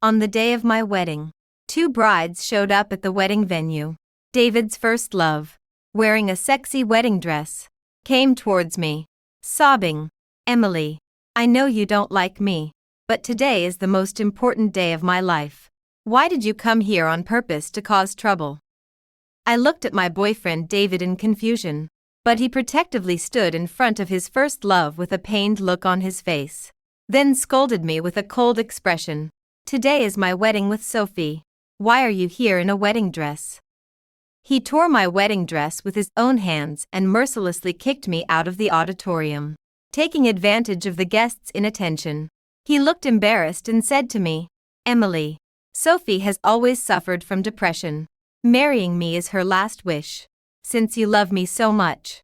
On the day of my wedding, two brides showed up at the wedding venue. David's first love, wearing a sexy wedding dress, came towards me, sobbing, "Emily, I know you don't like me, but today is the most important day of my life. Why did you come here on purpose to cause trouble?" I looked at my boyfriend David in confusion, but he protectively stood in front of his first love with a pained look on his face, then scolded me with a cold expression. "Today is my wedding with Sophie. Why are you here in a wedding dress?" He tore my wedding dress with his own hands and mercilessly kicked me out of the auditorium. Taking advantage of the guests' inattention, he looked embarrassed and said to me, "Emily, Sophie has always suffered from depression. Marrying me is her last wish. Since you love me so much,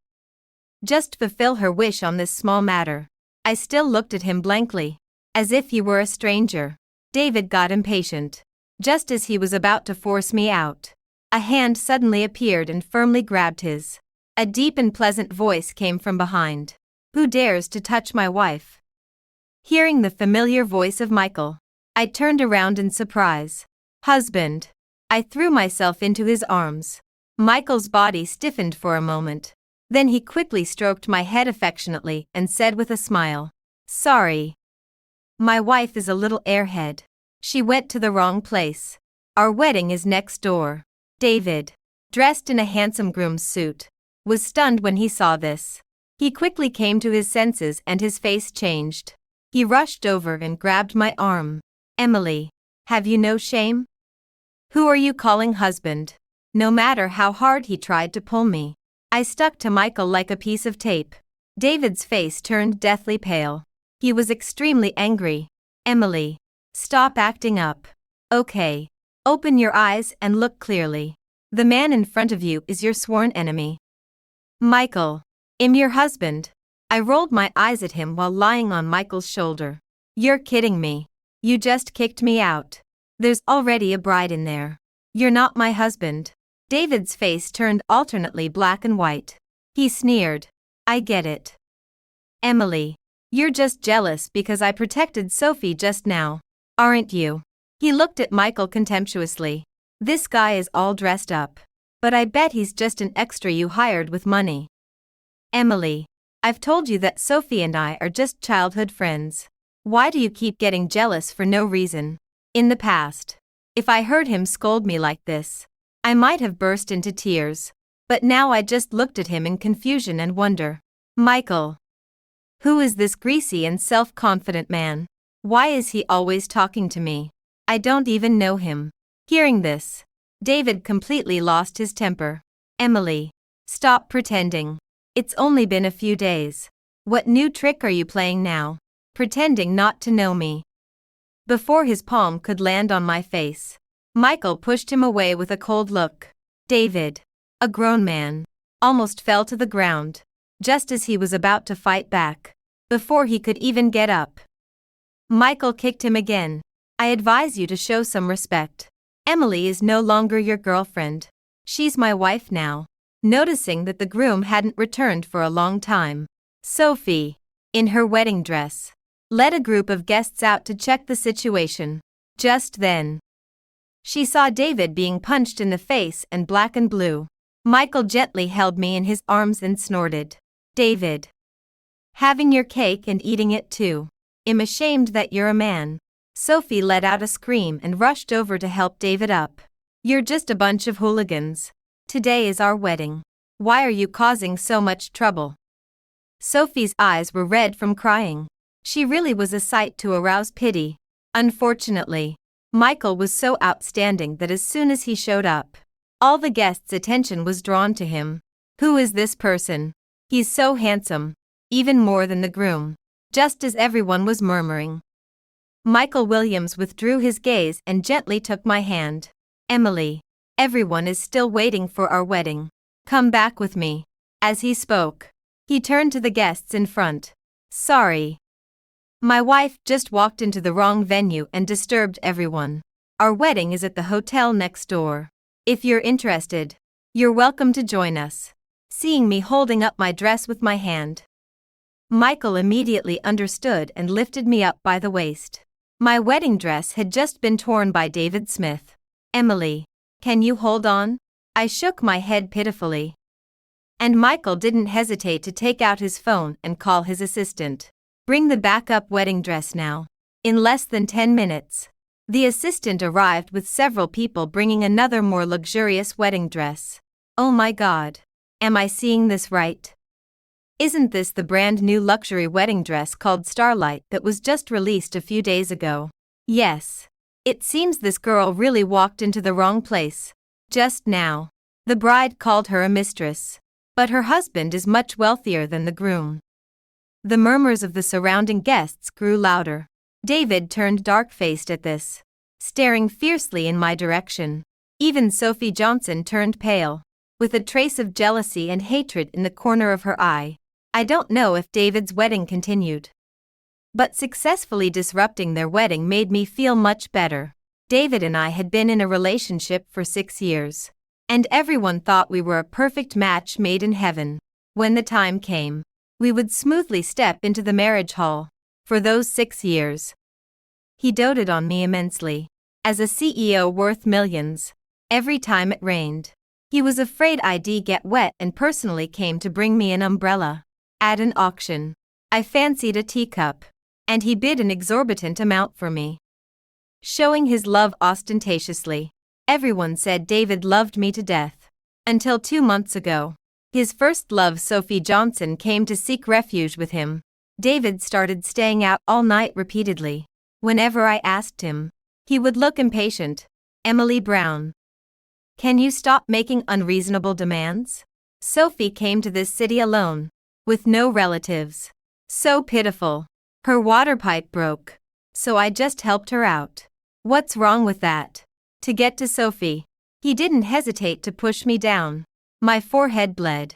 just fulfill her wish on this small matter." I still looked at him blankly, as if he were a stranger. David got impatient. Just as he was about to force me out, a hand suddenly appeared and firmly grabbed his. A deep and pleasant voice came from behind. "Who dares to touch my wife?" Hearing the familiar voice of Michael, I turned around in surprise. "Husband." I threw myself into his arms. Michael's body stiffened for a moment. Then he quickly stroked my head affectionately and said with a smile, "Sorry. My wife is a little airhead. She went to the wrong place. Our wedding is next door." David, dressed in a handsome groom's suit, was stunned when he saw this. He quickly came to his senses and his face changed. He rushed over and grabbed my arm. "Emily, have you no shame? Who are you calling husband?" No matter how hard he tried to pull me, I stuck to Michael like a piece of tape. David's face turned deathly pale. He was extremely angry. "Emily, stop acting up. Okay, open your eyes and look clearly. The man in front of you is your sworn enemy." "Michael, I'm your husband." I rolled my eyes at him while lying on Michael's shoulder. "You're kidding me. You just kicked me out. There's already a bride in there. You're not my husband." David's face turned alternately black and white. He sneered. "I get it. Emily, you're just jealous because I protected Sophie just now, aren't you?" He looked at Michael contemptuously. "This guy is all dressed up, but I bet he's just an extra you hired with money." "Emily, I've told you that Sophie and I are just childhood friends. Why do you keep getting jealous for no reason?" In the past, if I heard him scold me like this, I might have burst into tears, but now I just looked at him in confusion and wonder. "Michael, who is this greasy and self-confident man? Why is he always talking to me? I don't even know him." Hearing this, David completely lost his temper. "Emily, stop pretending. It's only been a few days. What new trick are you playing now? Pretending not to know me?" Before his palm could land on my face, Michael pushed him away with a cold look. David, a grown man, almost fell to the ground, just as he was about to fight back, before he could even get up. Michael kicked him again. "I advise you to show some respect. Emily is no longer your girlfriend. She's my wife now." Noticing that the groom hadn't returned for a long time, Sophie, in her wedding dress, led a group of guests out to check the situation. Just then, she saw David being punched in the face and black and blue. Michael gently held me in his arms and snorted, "David, having your cake and eating it too. I'm ashamed that you're a man." Sophie let out a scream and rushed over to help David up. "You're just a bunch of hooligans. Today is our wedding. Why are you causing so much trouble?" Sophie's eyes were red from crying. She really was a sight to arouse pity. Unfortunately, Michael was so outstanding that as soon as he showed up, all the guests' attention was drawn to him. "Who is this person? He's so handsome, even more than the groom." Just as everyone was murmuring, Michael Williams withdrew his gaze and gently took my hand. "Emily, everyone is still waiting for our wedding. Come back with me." As he spoke, he turned to the guests in front. "Sorry. My wife just walked into the wrong venue and disturbed everyone. Our wedding is at the hotel next door. If you're interested, you're welcome to join us." Seeing me holding up my dress with my hand, Michael immediately understood and lifted me up by the waist. My wedding dress had just been torn by David Smith. Emily, can you hold on? I shook my head pitifully. And Michael didn't hesitate to take out his phone and call his assistant. Bring the backup wedding dress now. In less than 10 minutes. The assistant arrived with several people bringing another more luxurious wedding dress. Oh my God. Am I seeing this right? Isn't this the brand new luxury wedding dress called Starlight that was just released a few days ago? Yes. It seems this girl really walked into the wrong place. Just now. The bride called her a mistress. But her husband is much wealthier than the groom. The murmurs of the surrounding guests grew louder. David turned dark-faced at this, staring fiercely in my direction. Even Sophie Johnson turned pale, with a trace of jealousy and hatred in the corner of her eye. I don't know if David's wedding continued, but successfully disrupting their wedding made me feel much better. David and I had been in a relationship for 6 years, and everyone thought we were a perfect match made in heaven. When the time came, we would smoothly step into the marriage hall. For those 6 years, he doted on me immensely. As a CEO worth millions, every time it rained, he was afraid I'd get wet and personally came to bring me an umbrella. At an auction, I fancied a teacup, and he bid an exorbitant amount for me, showing his love ostentatiously. Everyone said David loved me to death. Until 2 months ago, his first love, Sophie Johnson, came to seek refuge with him. David started staying out all night repeatedly. Whenever I asked him, he would look impatient. Emily Brown, can you stop making unreasonable demands? Sophie came to this city alone, with no relatives. So pitiful. Her water pipe broke, so I just helped her out. What's wrong with that? To get to Sophie, he didn't hesitate to push me down. My forehead bled,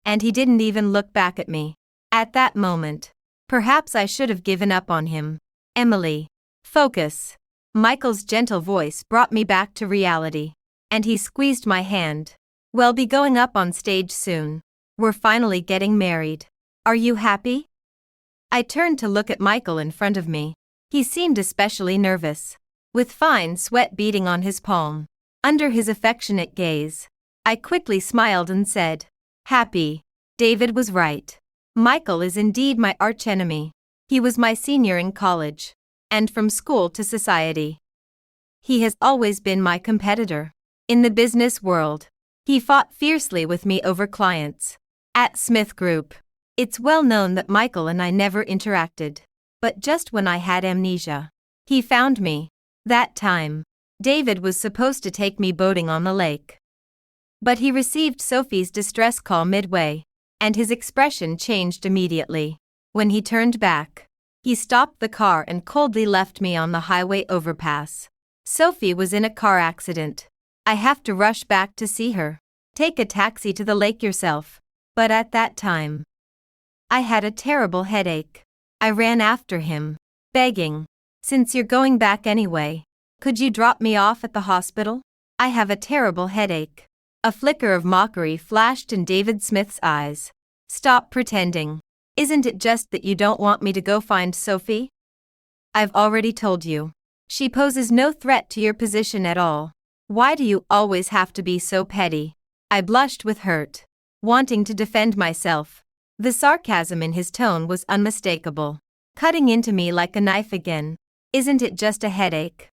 and he didn't even look back at me. At that moment, perhaps I should have given up on him. Emily, focus. Michael's gentle voice brought me back to reality, and he squeezed my hand. We'll be going up on stage soon. We're finally getting married. Are you happy? I turned to look at Michael in front of me. He seemed especially nervous, with fine sweat beading on his palm. Under his affectionate gaze, I quickly smiled and said, happy. David was right. Michael is indeed my archenemy. He was my senior in college, and from school to society. He has always been my competitor. In the business world, he fought fiercely with me over clients. At Smith Group, it's well known that Michael and I never interacted. But just when I had amnesia, he found me. That time, David was supposed to take me boating on the lake. But he received Sophie's distress call midway, and his expression changed immediately. When he turned back, he stopped the car and coldly left me on the highway overpass. Sophie was in a car accident. I have to rush back to see her. Take a taxi to the lake yourself. But at that time, I had a terrible headache. I ran after him, begging, since you're going back anyway, could you drop me off at the hospital? I have a terrible headache. A flicker of mockery flashed in David Smith's eyes. Stop pretending. Isn't it just that you don't want me to go find Sophie? I've already told you. She poses no threat to your position at all. Why do you always have to be so petty? I blushed with hurt, wanting to defend myself. The sarcasm in his tone was unmistakable, cutting into me like a knife again. Isn't it just a headache?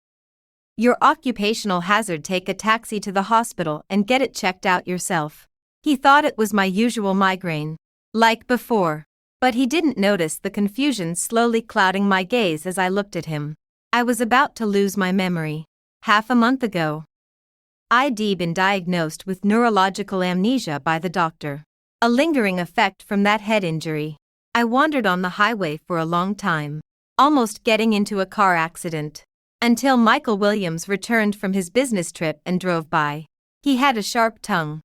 Your occupational hazard. Take a taxi to the hospital and get it checked out yourself. He thought it was my usual migraine, like before, but he didn't notice the confusion slowly clouding my gaze as I looked at him. I was about to lose my memory. Half a month ago, I'd been diagnosed with neurological amnesia by the doctor, a lingering effect from that head injury. I wandered on the highway for a long time, almost getting into a car accident, until Michael Williams returned from his business trip and drove by. He had a sharp tongue,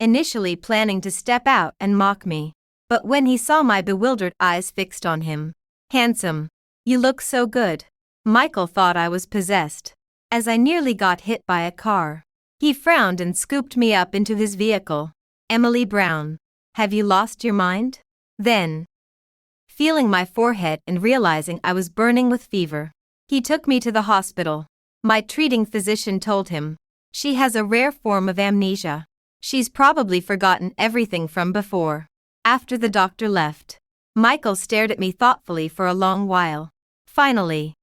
initially planning to step out and mock me, but when he saw my bewildered eyes fixed on him, handsome, you look so good. Michael thought I was possessed, as I nearly got hit by a car. He frowned and scooped me up into his vehicle. Emily Brown, have you lost your mind? Then, feeling my forehead and realizing I was burning with fever, He took me to the hospital. My treating physician told him, "She has a rare form of amnesia. She's probably forgotten everything from before." After the doctor left, Michael stared at me thoughtfully for a long while. Finally,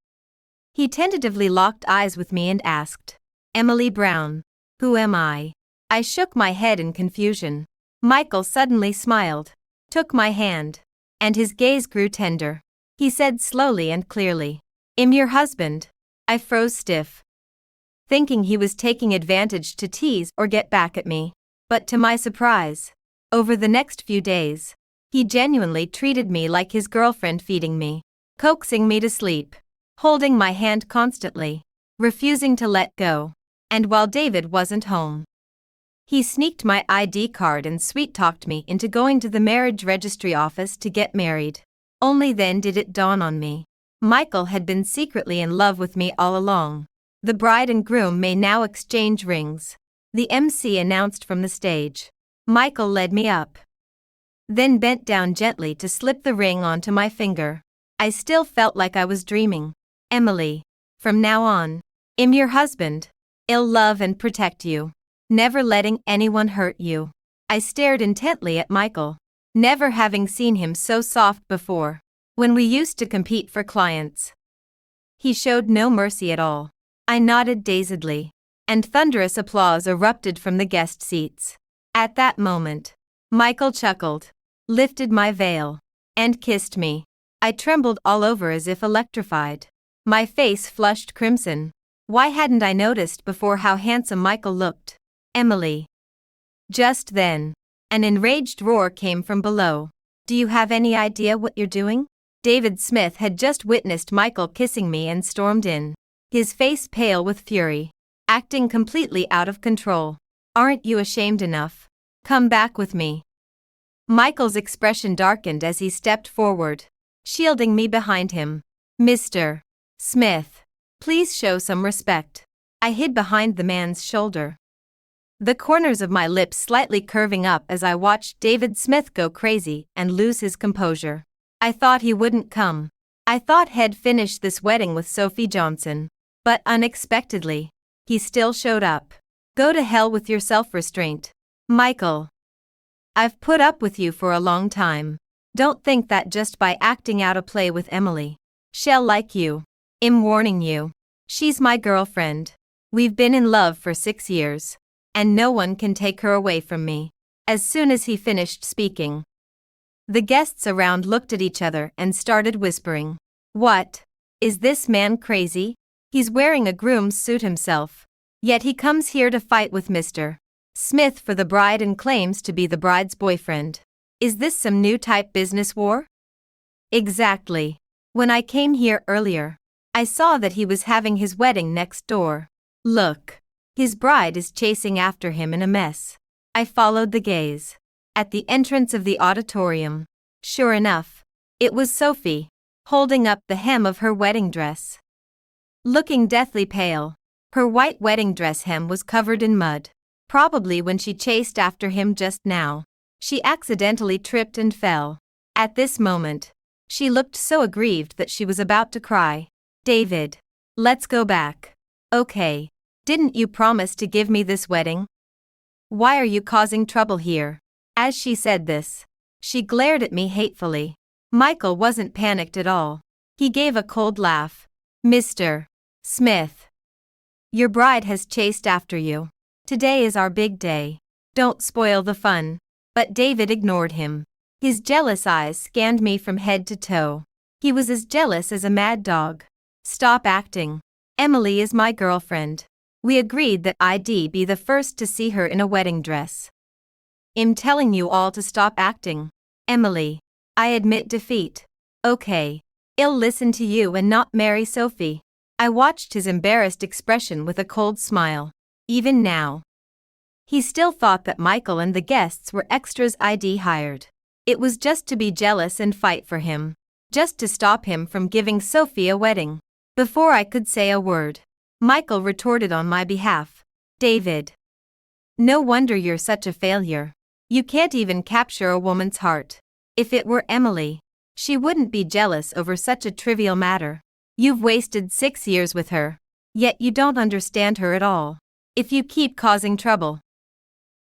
he tentatively locked eyes with me and asked, "Emily Brown, who am I?" I shook my head in confusion. Michael suddenly smiled, took my hand, and his gaze grew tender. He said slowly and clearly, "I'm your husband." I froze stiff, thinking he was taking advantage to tease or get back at me. But to my surprise, over the next few days, he genuinely treated me like his girlfriend, feeding me, coaxing me to sleep, holding my hand constantly, refusing to let go. And while David wasn't home, he sneaked my ID card and sweet-talked me into going to the marriage registry office to get married. Only then did it dawn on me. Michael had been secretly in love with me all along. The bride and groom may now exchange rings, the MC announced from the stage. Michael led me up, then bent down gently to slip the ring onto my finger. I still felt like I was dreaming. "Emily, from now on, I'm your husband. I'll love and protect you, never letting anyone hurt you." I stared intently at Michael, never having seen him so soft before. When we used to compete for clients, he showed no mercy at all. I nodded dazedly, and thunderous applause erupted from the guest seats. At that moment, Michael chuckled, lifted my veil, and kissed me. I trembled all over as if electrified. My face flushed crimson. Why hadn't I noticed before how handsome Michael looked? "Emily." Just then, an enraged roar came from below. "Do you have any idea what you're doing?" David Smith had just witnessed Michael kissing me and stormed in, his face pale with fury, acting completely out of control. "Aren't you ashamed enough? Come back with me." Michael's expression darkened as he stepped forward, shielding me behind him. "Mr. Smith, please show some respect." I hid behind the man's shoulder, the corners of my lips slightly curving up as I watched David Smith go crazy and lose his composure. I thought he wouldn't come. I thought he'd finish this wedding with Sophie Johnson. But unexpectedly, he still showed up. "Go to hell with your self-restraint, Michael. I've put up with you for a long time. Don't think that just by acting out a play with Emily, she'll like you. I'm warning you. She's my girlfriend. We've been in love for 6 years, and no one can take her away from me." As soon as he finished speaking, the guests around looked at each other and started whispering. "What? Is this man crazy? He's wearing a groom's suit himself, yet he comes here to fight with Mr. Smith for the bride and claims to be the bride's boyfriend. Is this some new type business war?" Exactly. When I came here earlier, I saw that he was having his wedding next door. Look, his bride is chasing after him in a mess. I followed the gaze. At the entrance of the auditorium, sure enough, it was Sophie, holding up the hem of her wedding dress. Looking deathly pale, her white wedding dress hem was covered in mud. Probably when she chased after him just now, she accidentally tripped and fell. At this moment, she looked so aggrieved that she was about to cry. "David, let's go back. Okay, didn't you promise to give me this wedding? Why are you causing trouble here?" As she said this, she glared at me hatefully. Michael wasn't panicked at all. He gave a cold laugh. "Mr. Smith, your bride has chased after you. Today is our big day. Don't spoil the fun." But David ignored him. His jealous eyes scanned me from head to toe. He was as jealous as a mad dog. "Stop acting. Emily is my girlfriend. We agreed that I'd be the first to see her in a wedding dress. I'm telling you all to stop acting. Emily, I admit defeat. Okay, I'll listen to you and not marry Sophie." I watched his embarrassed expression with a cold smile. Even now, he still thought that Michael and the guests were extras I'd hired. It was just to be jealous and fight for him, just to stop him from giving Sophie a wedding. Before I could say a word, Michael retorted on my behalf. "David, no wonder you're such a failure. You can't even capture a woman's heart. If it were Emily, she wouldn't be jealous over such a trivial matter. You've wasted 6 years with her. Yet you don't understand her at all. If you keep causing trouble,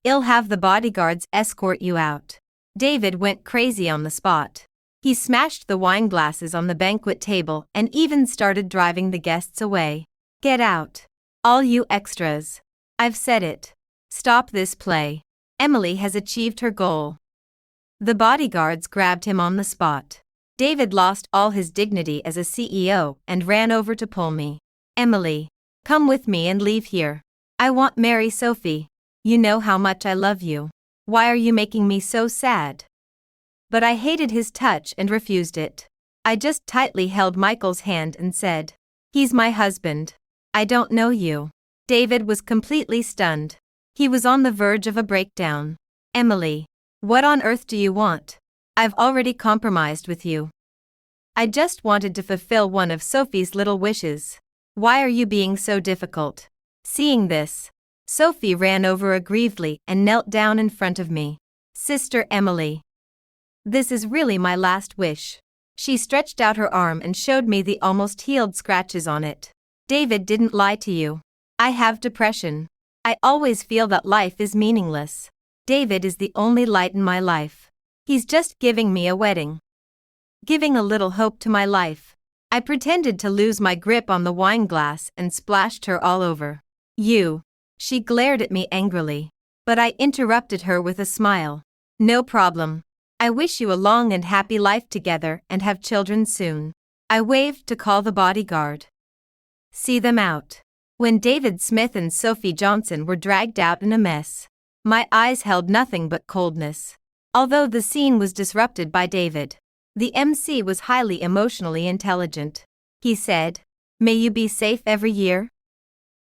I'll have the bodyguards escort you out. David went crazy on the spot. He smashed the wine glasses on the banquet table and even started driving the guests away. Get out. All you extras. I've said it. Stop this play. Emily has achieved her goal. The bodyguards grabbed him on the spot. David lost all his dignity as a CEO and ran over to pull me. Emily, come with me and leave here. I want to marry Sophie. You know how much I love you. Why are you making me so sad? But I hated his touch and refused it. I just tightly held Michael's hand and said, he's my husband. I don't know you. David was completely stunned. He was on the verge of a breakdown. Emily, what on earth do you want? I've already compromised with you. I just wanted to fulfill one of Sophie's little wishes. Why are you being so difficult? Seeing this, Sophie ran over aggrievedly and knelt down in front of me. Sister Emily, this is really my last wish. She stretched out her arm and showed me the almost healed scratches on it. David didn't lie to you. I have depression. I always feel that life is meaningless. David is the only light in my life. He's just giving me a wedding. Giving a little hope to my life. I pretended to lose my grip on the wine glass and splashed her all over. You. She glared at me angrily. But I interrupted her with a smile. No problem. I wish you a long and happy life together and have children soon. I waved to call the bodyguard. See them out. When David Smith and Sophie Johnson were dragged out in a mess, my eyes held nothing but coldness. Although the scene was disrupted by David, the MC was highly emotionally intelligent. He said, "May you be safe every year,"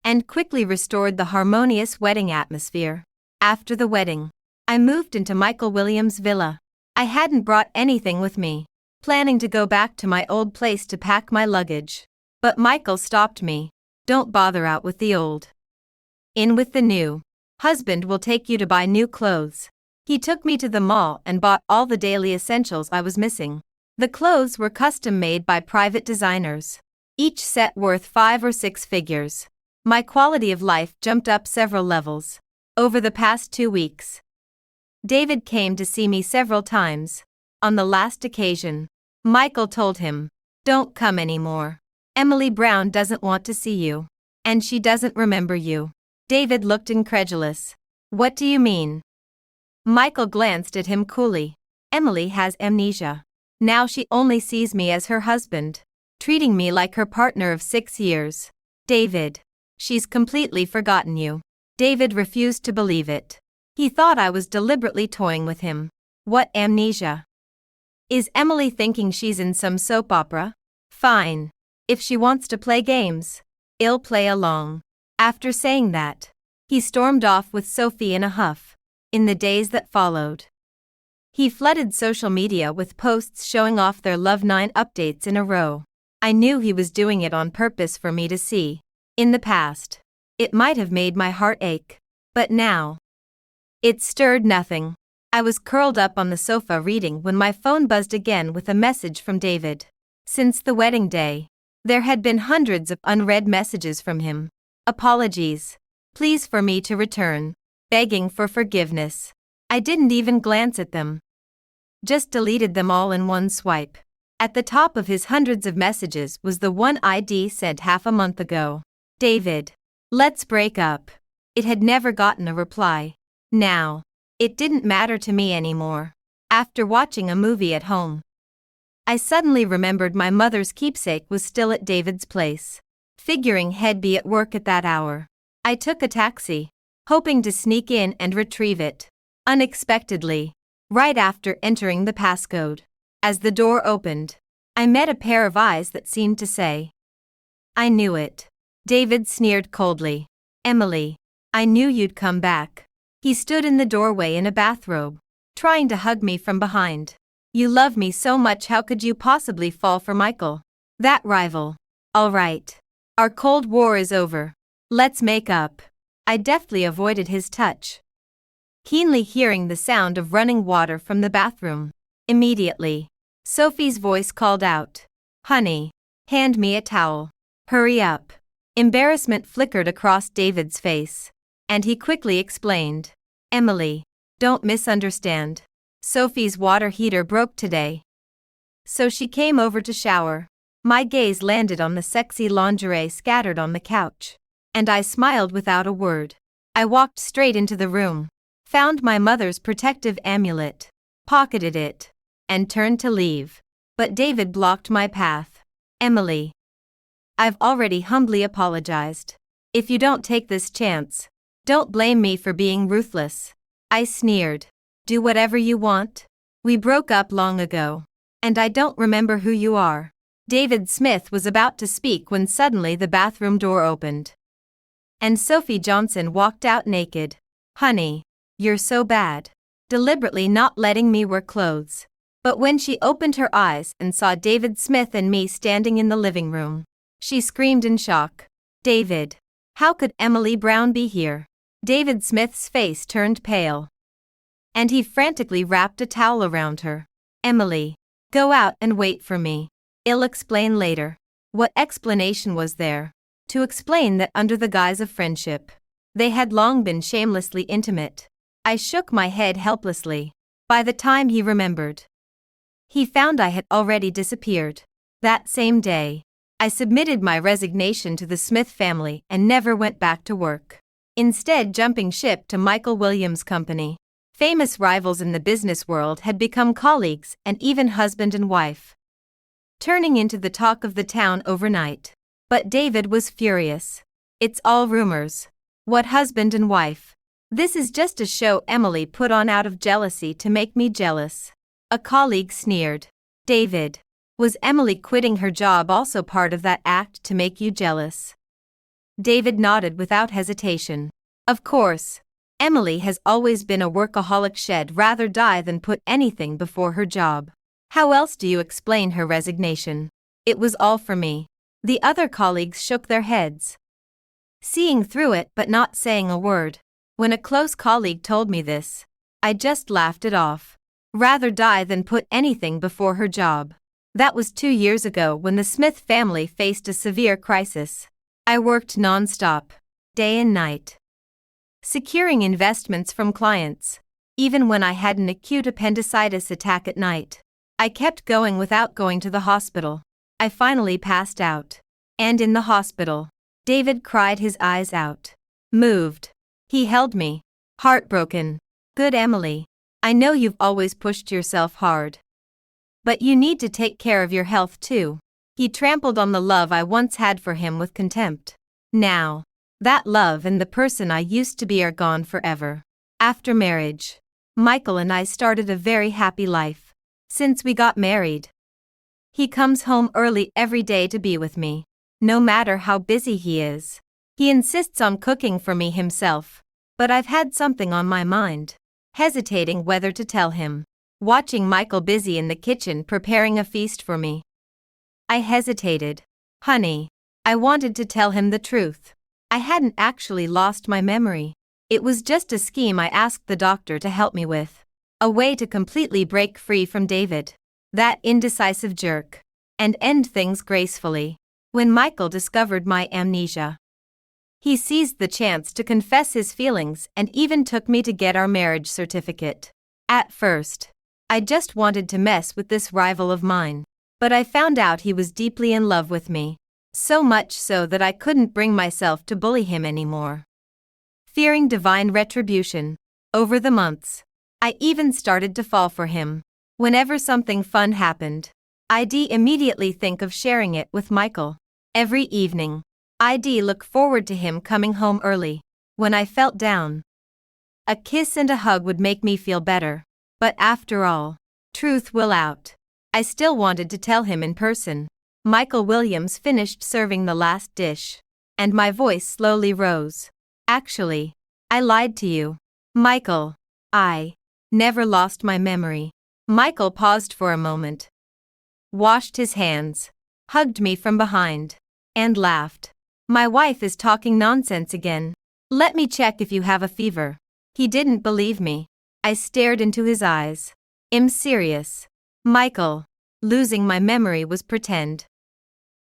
and quickly restored the harmonious wedding atmosphere. After the wedding, I moved into Michael Williams' villa. I hadn't brought anything with me, planning to go back to my old place to pack my luggage. But Michael stopped me. Don't bother out with the old. In with the new. Husband will take you to buy new clothes. He took me to the mall and bought all the daily essentials I was missing. The clothes were custom made by private designers. Each set worth 5 or 6 figures. My quality of life jumped up several levels. Over the past 2 weeks, David came to see me several times. On the last occasion, Michael told him, "Don't come anymore. Emily Brown doesn't want to see you. And she doesn't remember you." David looked incredulous. What do you mean? Michael glanced at him coolly. Emily has amnesia. Now she only sees me as her husband, treating me like her partner of 6 years. David, she's completely forgotten you. David refused to believe it. He thought I was deliberately toying with him. What amnesia? Is Emily thinking she's in some soap opera? Fine. If she wants to play games, I'll play along. After saying that, he stormed off with Sophie in a huff. In the days that followed, he flooded social media with posts showing off their Love 9 updates in a row. I knew he was doing it on purpose for me to see. In the past, it might have made my heart ache. But now, it stirred nothing. I was curled up on the sofa reading when my phone buzzed again with a message from David. Since the wedding day, there had been hundreds of unread messages from him. Apologies. Pleas for me to return. Begging for forgiveness. I didn't even glance at them. Just deleted them all in one swipe. At the top of his hundreds of messages was the one ID sent half a month ago. David, let's break up. It had never gotten a reply. Now, it didn't matter to me anymore. After watching a movie at home, I suddenly remembered my mother's keepsake was still at David's place. Figuring he'd be at work at that hour, I took a taxi, hoping to sneak in and retrieve it. Unexpectedly, right after entering the passcode, as the door opened, I met a pair of eyes that seemed to say, "I knew it." David sneered coldly. "Emily, I knew you'd come back." He stood in the doorway in a bathrobe, trying to hug me from behind. "You love me so much, how could you possibly fall for Michael? That rival. All right. Our Cold War is over. Let's make up." I deftly avoided his touch, keenly hearing the sound of running water from the bathroom. Immediately, Sophie's voice called out, "Honey, Hand me a towel. Hurry up. Embarrassment flickered across David's face. And he quickly explained. Emily, don't misunderstand. Sophie's water heater broke today. So she came over to shower. My gaze landed on the sexy lingerie scattered on the couch. And I smiled without a word. I walked straight into the room, found my mother's protective amulet, pocketed it, and turned to leave. But David blocked my path. Emily, I've already humbly apologized. If you don't take this chance, don't blame me for being ruthless. I sneered. Do whatever you want. We broke up long ago. And I don't remember who you are. David Smith was about to speak when suddenly the bathroom door opened. And Sophie Johnson walked out naked. Honey, you're so bad. Deliberately not letting me wear clothes. But when she opened her eyes and saw David Smith and me standing in the living room, she screamed in shock. David, how could Emily Brown be here? David Smith's face turned pale. And he frantically wrapped a towel around her. Emily, go out and wait for me. I'll explain later. What explanation was there? To explain that under the guise of friendship, they had long been shamelessly intimate. I shook my head helplessly. By the time he remembered, he found I had already disappeared. That same day, I submitted my resignation to the Smith family and never went back to work. Instead, jumping ship to Michael Williams' company. Famous rivals in the business world had become colleagues and even husband and wife, turning into the talk of the town overnight. But David was furious. It's all rumors. What husband and wife? This is just a show Emily put on out of jealousy to make me jealous. A colleague sneered. David, was Emily quitting her job also part of that act to make you jealous? David nodded without hesitation. Of course. Emily has always been a workaholic. She'd rather die than put anything before her job. How else do you explain her resignation? It was all for me. The other colleagues shook their heads, seeing through it but not saying a word. When a close colleague told me this, I just laughed it off. Rather die than put anything before her job. That was 2 years ago when the Smith family faced a severe crisis. I worked non-stop, day and night, securing investments from clients. Even when I had an acute appendicitis attack at night, I kept going without going to the hospital. I finally passed out. And in the hospital, David cried his eyes out. Moved. He held me, heartbroken. Good Emily, I know you've always pushed yourself hard, but you need to take care of your health too. He trampled on the love I once had for him with contempt. Now, that love and the person I used to be are gone forever. After marriage, Michael and I started a very happy life. Since we got married, he comes home early every day to be with me, no matter how busy he is. He insists on cooking for me himself, but I've had something on my mind, hesitating whether to tell him. Watching Michael busy in the kitchen preparing a feast for me, I hesitated. Honey, I wanted to tell him the truth. I hadn't actually lost my memory. It was just a scheme I asked the doctor to help me with. A way to completely break free from David, that indecisive jerk, and end things gracefully. When Michael discovered my amnesia, he seized the chance to confess his feelings and even took me to get our marriage certificate. At first, I just wanted to mess with this rival of mine, but I found out he was deeply in love with me, so much so that I couldn't bring myself to bully him anymore. Fearing divine retribution, over the months, I even started to fall for him. Whenever something fun happened, I'd immediately think of sharing it with Michael. Every evening, I'd look forward to him coming home early. When I felt down, a kiss and a hug would make me feel better. But after all, truth will out. I still wanted to tell him in person. Michael Williams finished serving the last dish, and my voice slowly rose. Actually, I lied to you, Michael. I never lost my memory. Michael paused for a moment, washed his hands, hugged me from behind, and laughed. My wife is talking nonsense again. Let me check if you have a fever. He didn't believe me. I stared into his eyes. I'm serious. Michael, losing my memory was pretend.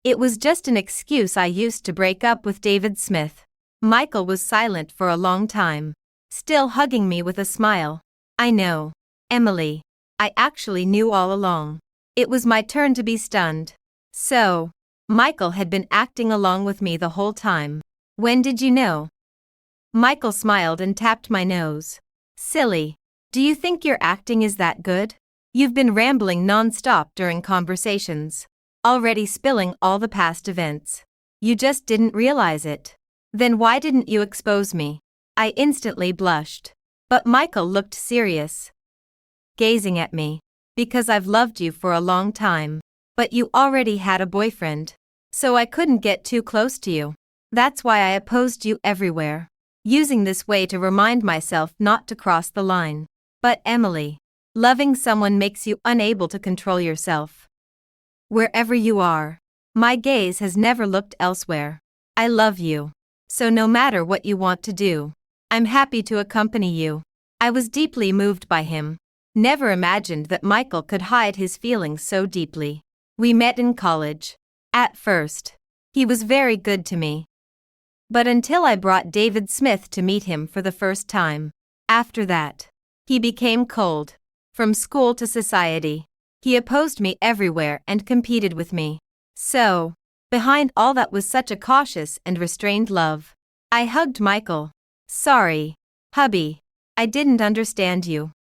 It was just an excuse I used to break up with David Smith. Michael was silent for a long time, still hugging me with a smile. I know, Emily. I actually knew all along. It was my turn to be stunned. So, Michael had been acting along with me the whole time. When did you know? Michael smiled and tapped my nose. Silly. Do you think your acting is that good? You've been rambling non-stop during conversations, already spilling all the past events. You just didn't realize it. Then why didn't you expose me? I instantly blushed. But Michael looked serious, gazing at me. Because I've loved you for a long time. But you already had a boyfriend. So I couldn't get too close to you. That's why I opposed you everywhere. Using this way to remind myself not to cross the line. But Emily, loving someone makes you unable to control yourself. Wherever you are, my gaze has never looked elsewhere. I love you. So no matter what you want to do, I'm happy to accompany you. I was deeply moved by him. Never imagined that Michael could hide his feelings so deeply. We met in college. At first, he was very good to me. But until I brought David Smith to meet him for the first time. After that, he became cold. From school to society, he opposed me everywhere and competed with me. So, behind all that was such a cautious and restrained love. I hugged Michael. Sorry, hubby. I didn't understand you.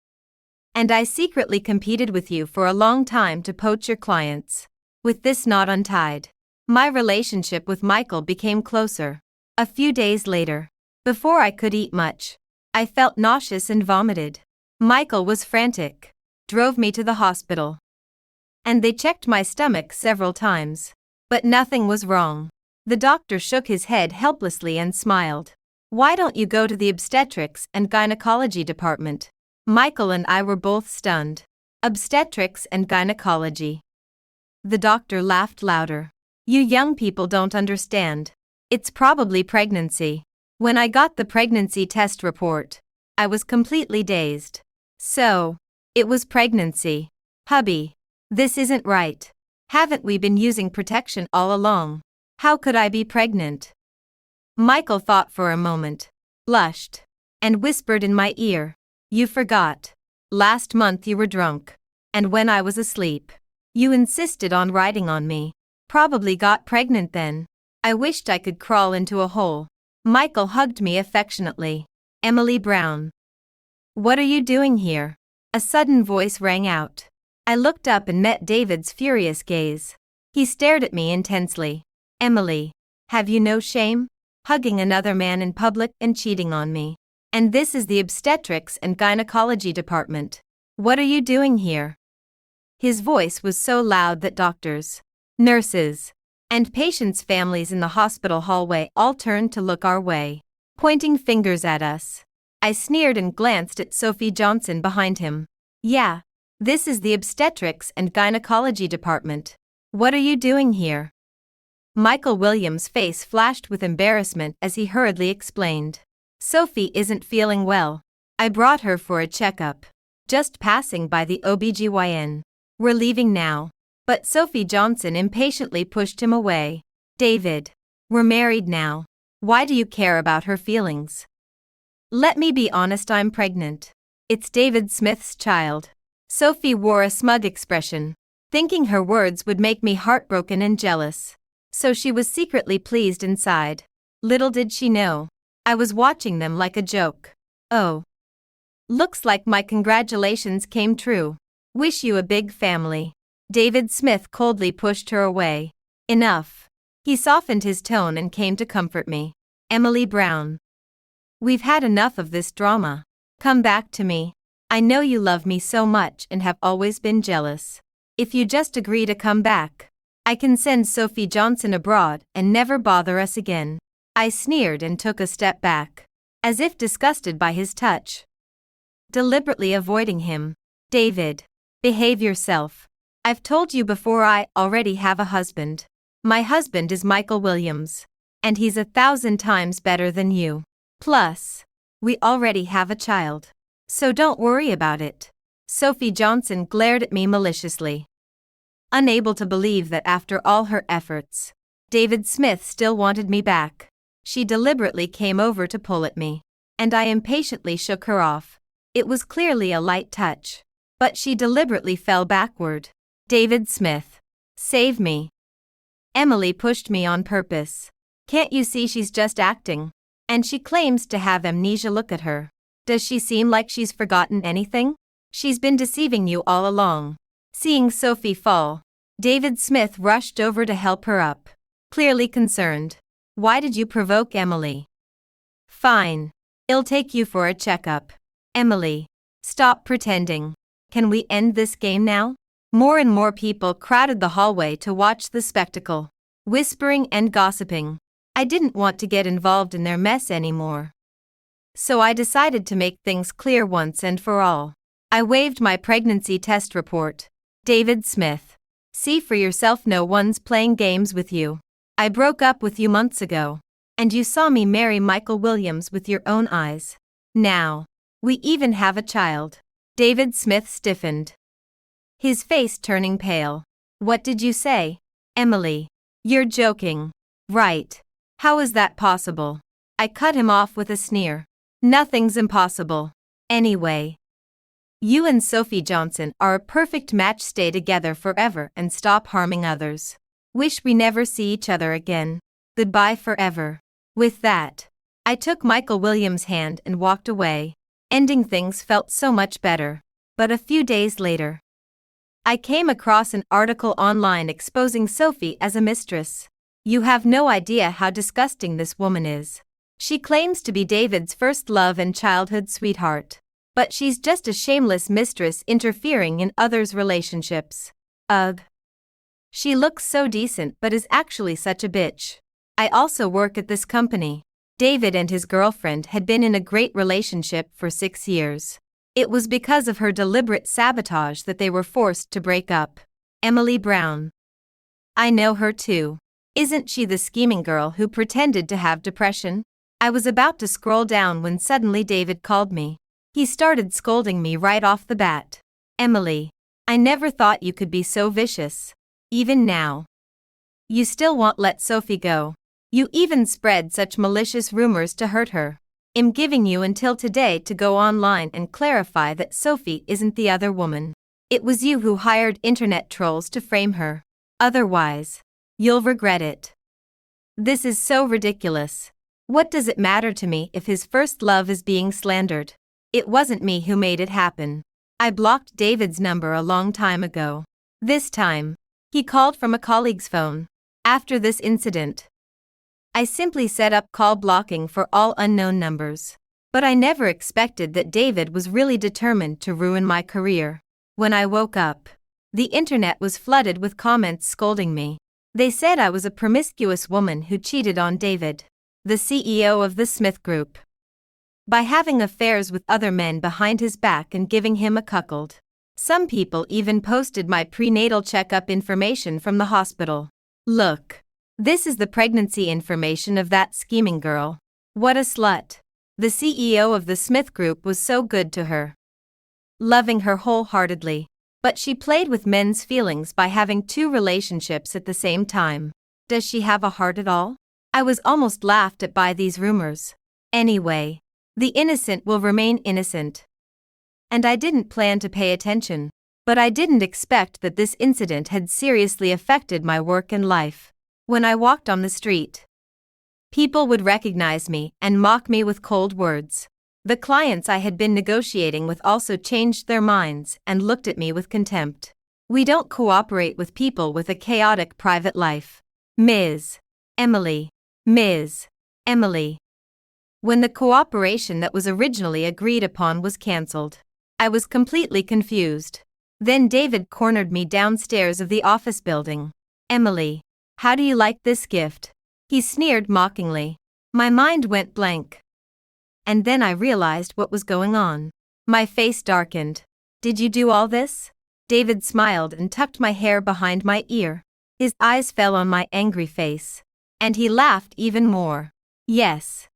And I secretly competed with you for a long time to poach your clients. With this knot untied, my relationship with Michael became closer. A few days later, before I could eat much, I felt nauseous and vomited. Michael was frantic, drove me to the hospital. And they checked my stomach several times. But nothing was wrong. The doctor shook his head helplessly and smiled. Why don't you go to the obstetrics and gynecology department? Michael and I were both stunned. Obstetrics and gynecology. The doctor laughed louder. You young people don't understand. It's probably pregnancy. When I got the pregnancy test report, I was completely dazed. So, it was pregnancy. Hubby, this isn't right. Haven't we been using protection all along? How could I be pregnant? Michael thought for a moment, blushed, and whispered in my ear. You forgot. Last month you were drunk. And when I was asleep, you insisted on riding on me. Probably got pregnant then. I wished I could crawl into a hole. Michael hugged me affectionately. Emily Brown. What are you doing here? A sudden voice rang out. I looked up and met David's furious gaze. He stared at me intensely. Emily, have you no shame? Hugging another man in public and cheating on me. And this is the obstetrics and gynecology department. What are you doing here? His voice was so loud that doctors, nurses, and patients' families in the hospital hallway all turned to look our way, pointing fingers at us. I sneered and glanced at Sophie Johnson behind him. Yeah, this is the obstetrics and gynecology department. What are you doing here? Michael Williams' face flashed with embarrassment as he hurriedly explained. Sophie isn't feeling well. I brought her for a checkup. Just passing by the OBGYN. We're leaving now. But Sophie Johnson impatiently pushed him away. David, we're married now. Why do you care about her feelings? Let me be honest, I'm pregnant. It's David Smith's child. Sophie wore a smug expression, thinking her words would make me heartbroken and jealous. So she was secretly pleased inside. Little did she know, I was watching them like a joke. Oh. Looks like my congratulations came true. Wish you a big family. David Smith coldly pushed her away. Enough. He softened his tone and came to comfort me. Emily Brown. We've had enough of this drama. Come back to me. I know you love me so much and have always been jealous. If you just agree to come back, I can send Sophie Johnson abroad and never bother us again. I sneered and took a step back, as if disgusted by his touch. Deliberately avoiding him. David, behave yourself. I've told you before, I already have a husband. My husband is Michael Williams. And he's 1,000 times better than you. Plus, we already have a child. So don't worry about it. Sophie Johnson glared at me maliciously. unable to believe that after all her efforts, David Smith still wanted me back. She deliberately came over to pull at me, and I impatiently shook her off. It was clearly a light touch, but she deliberately fell backward. David Smith, save me. Emily pushed me on purpose. Can't you see she's just acting? And she claims to have amnesia. Look at her. Does she seem like she's forgotten anything? She's been deceiving you all along. Seeing Sophie fall, David Smith rushed over to help her up, clearly concerned. Why did you provoke Emily? Fine. I'll take you for a checkup. Emily, stop pretending. Can we end this game now? More and more people crowded the hallway to watch the spectacle, whispering and gossiping. I didn't want to get involved in their mess anymore. So I decided to make things clear once and for all. I waved my pregnancy test report. David Smith, see for yourself, no one's playing games with you. I broke up with you months ago, and you saw me marry Michael Williams with your own eyes. Now, we even have a child. David Smith stiffened, his face turning pale. What did you say? Emily, you're joking, right? How is that possible? I cut him off with a sneer. Nothing's impossible. Anyway, you and Sophie Johnson are a perfect match. Stay together forever and stop harming others. Wish we never see each other again. Goodbye forever. With that, I took Michael Williams' hand and walked away. Ending things felt so much better. But a few days later, I came across an article online exposing Sophie as a mistress. You have no idea how disgusting this woman is. She claims to be David's first love and childhood sweetheart. But she's just a shameless mistress interfering in others' relationships. Ugh. She looks so decent but is actually such a bitch. I also work at this company. David and his girlfriend had been in a great relationship for 6 years. It was because of her deliberate sabotage that they were forced to break up. Emily Brown. I know her too. Isn't she the scheming girl who pretended to have depression? I was about to scroll down when suddenly David called me. He started scolding me right off the bat. Emily, I never thought you could be so vicious. Even now. You still won't let Sophie go. You even spread such malicious rumors to hurt her. I'm giving you until today to go online and clarify that Sophie isn't the other woman. It was you who hired internet trolls to frame her. Otherwise, you'll regret it. This is so ridiculous. What does it matter to me if his first love is being slandered? It wasn't me who made it happen. I blocked David's number a long time ago. This time, he called from a colleague's phone. After this incident, I simply set up call blocking for all unknown numbers. But I never expected that David was really determined to ruin my career. When I woke up, the internet was flooded with comments scolding me. They said I was a promiscuous woman who cheated on David, the CEO of the Smith Group, by having affairs with other men behind his back and giving him a cuckold. Some people even posted my prenatal checkup information from the hospital. Look. This is the pregnancy information of that scheming girl. What a slut. The CEO of the Smith Group was so good to her, loving her wholeheartedly. But she played with men's feelings by having 2 relationships at the same time. Does she have a heart at all? I was almost laughed at by these rumors. Anyway, the innocent will remain innocent. And I didn't plan to pay attention. But I didn't expect that this incident had seriously affected my work and life. When I walked on the street, people would recognize me and mock me with cold words. The clients I had been negotiating with also changed their minds and looked at me with contempt. We don't cooperate with people with a chaotic private life. Ms. Emily. Ms. Emily. When the cooperation that was originally agreed upon was cancelled, I was completely confused. Then David cornered me downstairs of the office building. Emily. How do you like this gift? He sneered mockingly. My mind went blank. And then I realized what was going on. My face darkened. Did you do all this? David smiled and tucked my hair behind my ear. His eyes fell on my angry face. And he laughed even more. Yes.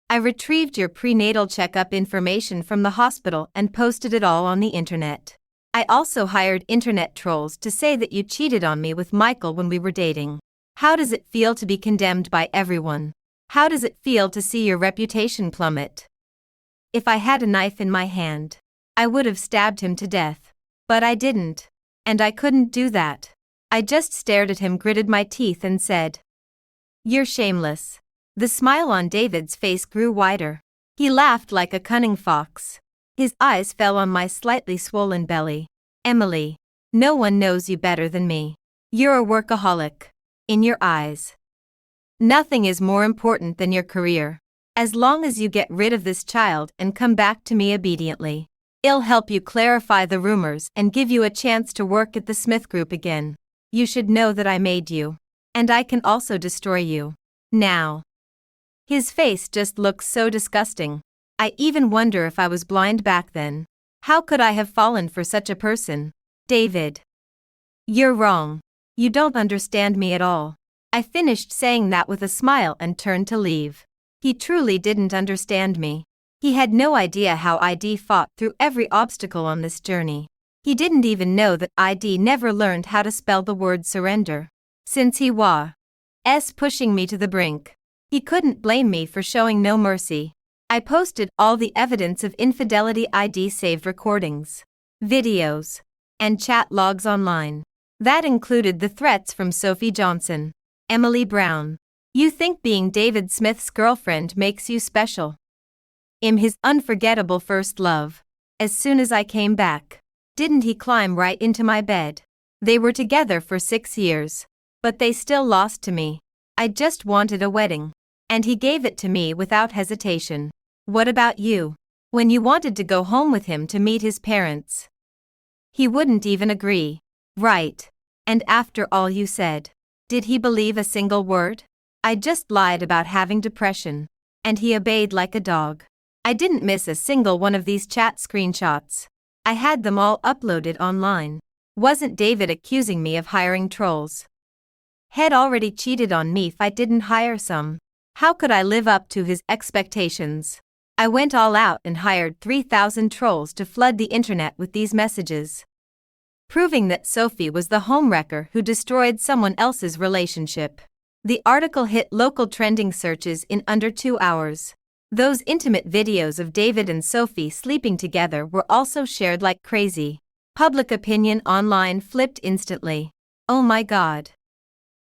I retrieved your prenatal checkup information from the hospital and posted it all on the internet. I also hired internet trolls to say that you cheated on me with Michael when we were dating. How does it feel to be condemned by everyone? How does it feel to see your reputation plummet? If I had a knife in my hand, I would have stabbed him to death. But I didn't. And I couldn't do that. I just stared at him, gritted my teeth, and said, "You're shameless." The smile on David's face grew wider. He laughed like a cunning fox. His eyes fell on my slightly swollen belly. "Emily, no one knows you better than me. You're a workaholic. In your eyes, nothing is more important than your career. As long as you get rid of this child and come back to me obediently, it'll help you clarify the rumors and give you a chance to work at the Smith Group again. You should know that I made you. And I can also destroy you. Now." His face just looks so disgusting. I even wonder if I was blind back then. How could I have fallen for such a person? "David, you're wrong. You don't understand me at all." I finished saying that with a smile and turned to leave. He truly didn't understand me. He had no idea how ID fought through every obstacle on this journey. He didn't even know that ID never learned how to spell the word surrender. Since he was pushing me to the brink, he couldn't blame me for showing no mercy. I posted all the evidence of infidelity ID saved recordings, videos, and chat logs online. That included the threats from Sophie Johnson, Emily Brown. "You think being David Smith's girlfriend makes you special? I'm his unforgettable first love. As soon as I came back, didn't he climb right into my bed? They were together for 6 years, but they still lost to me. I just wanted a wedding, and he gave it to me without hesitation. What about you? When you wanted to go home with him to meet his parents, he wouldn't even agree. Right. And after all you said, did he believe a single word? I just lied about having depression, and he obeyed like a dog. I didn't miss a single one of these chat screenshots. I had them all uploaded online. Wasn't David accusing me of hiring trolls? Had already cheated on me if I didn't hire some. How could I live up to his expectations? I went all out and hired 3,000 trolls to flood the internet with these messages, proving that Sophie was the homewrecker who destroyed someone else's relationship. The article hit local trending searches in under 2 hours. Those intimate videos of David and Sophie sleeping together were also shared like crazy. Public opinion online flipped instantly. Oh my God.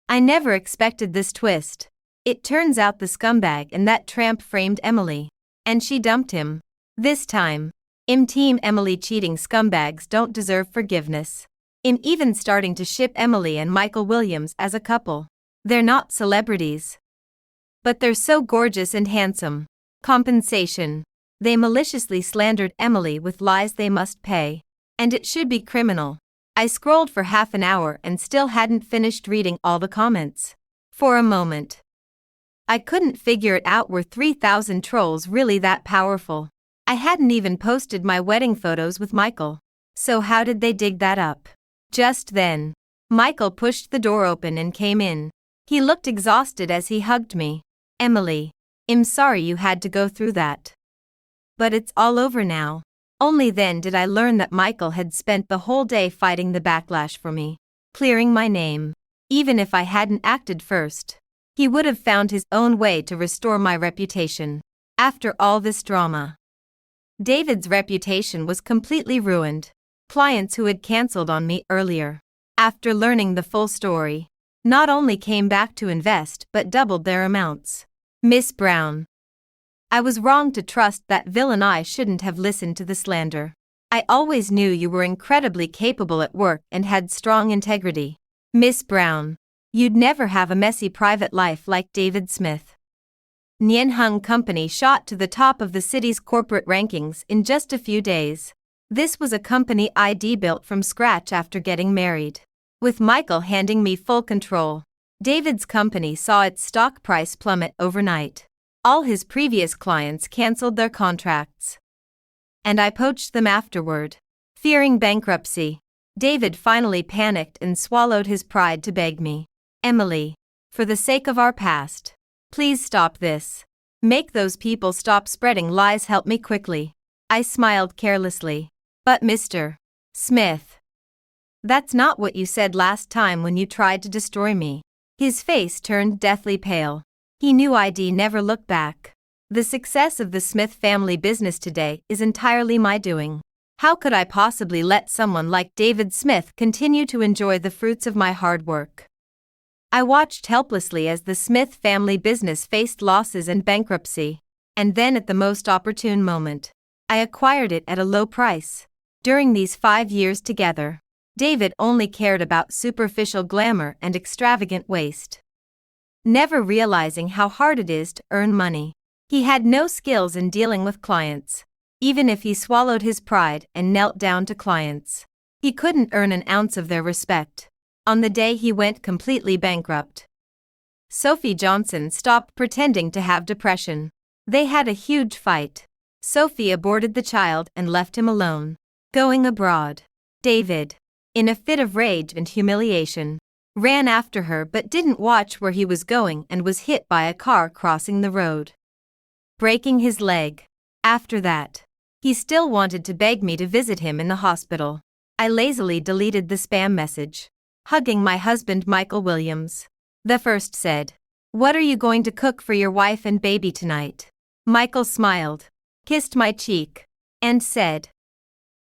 I never expected this twist. It turns out the scumbag and that tramp framed Emily, and she dumped him. This time, Team Emily cheating scumbags don't deserve forgiveness. Even starting to ship Emily and Michael Williams as a couple. They're not celebrities, but they're so gorgeous and handsome. Compensation. They maliciously slandered Emily with lies they must pay. And it should be criminal. I scrolled for half an hour and still hadn't finished reading all the comments. For a moment, I couldn't figure it out. Were 3,000 trolls really that powerful? I hadn't even posted my wedding photos with Michael. So how did they dig that up? Just then, Michael pushed the door open and came in. He looked exhausted as he hugged me. "Emily, I'm sorry you had to go through that. But it's all over now." Only then did I learn that Michael had spent the whole day fighting the backlash for me, clearing my name. Even if I hadn't acted first, he would have found his own way to restore my reputation. After all this drama, David's reputation was completely ruined. Clients who had cancelled on me earlier, after learning the full story, not only came back to invest but doubled their amounts. "Miss Brown, I was wrong to trust that villain. I shouldn't have listened to the slander. I always knew you were incredibly capable at work and had strong integrity. Miss Brown, you'd never have a messy private life like David Smith." Nien Hung Company shot to the top of the city's corporate rankings in just a few days. This was a company ID built from scratch after getting married. With Michael handing me full control, David's company saw its stock price plummet overnight. All his previous clients canceled their contracts, and I poached them afterward. Fearing bankruptcy, David finally panicked and swallowed his pride to beg me, "Emily, for the sake of our past, please stop this. Make those people stop spreading lies. Help me quickly." I smiled carelessly. "But Mr. Smith. That's not what you said last time when you tried to destroy me. His face turned deathly pale. He knew I'd never look back. The success of the Smith family business today is entirely my doing. How could I possibly let someone like David Smith continue to enjoy the fruits of my hard work? I watched helplessly as the Smith family business faced losses and bankruptcy. And then at the most opportune moment, I acquired it at a low price. During these 5 years together, David only cared about superficial glamour and extravagant waste, never realizing how hard it is to earn money. He had no skills in dealing with clients. Even if he swallowed his pride and knelt down to clients, he couldn't earn an ounce of their respect. On the day he went completely bankrupt, Sophie Johnson stopped pretending to have depression. They had a huge fight. Sophie aborted the child and left him alone, going abroad. David, in a fit of rage and humiliation, ran after her but didn't watch where he was going and was hit by a car crossing the road, breaking his leg. After that, he still wanted to beg me to visit him in the hospital. I lazily deleted the spam message. Hugging my husband Michael Williams, the first said, "What are you going to cook for your wife and baby tonight?" Michael smiled, kissed my cheek, and said,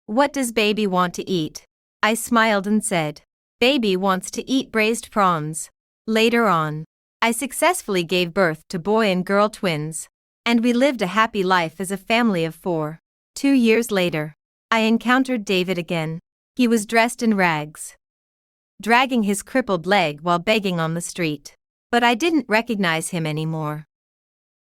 "What does baby want to eat?" I smiled and said, "Baby wants to eat braised prawns." Later on, I successfully gave birth to boy and girl twins, and we lived a happy life as a family of 4. 2 years later, I encountered David again. He was dressed in rags, dragging his crippled leg while begging on the street. But I didn't recognize him anymore.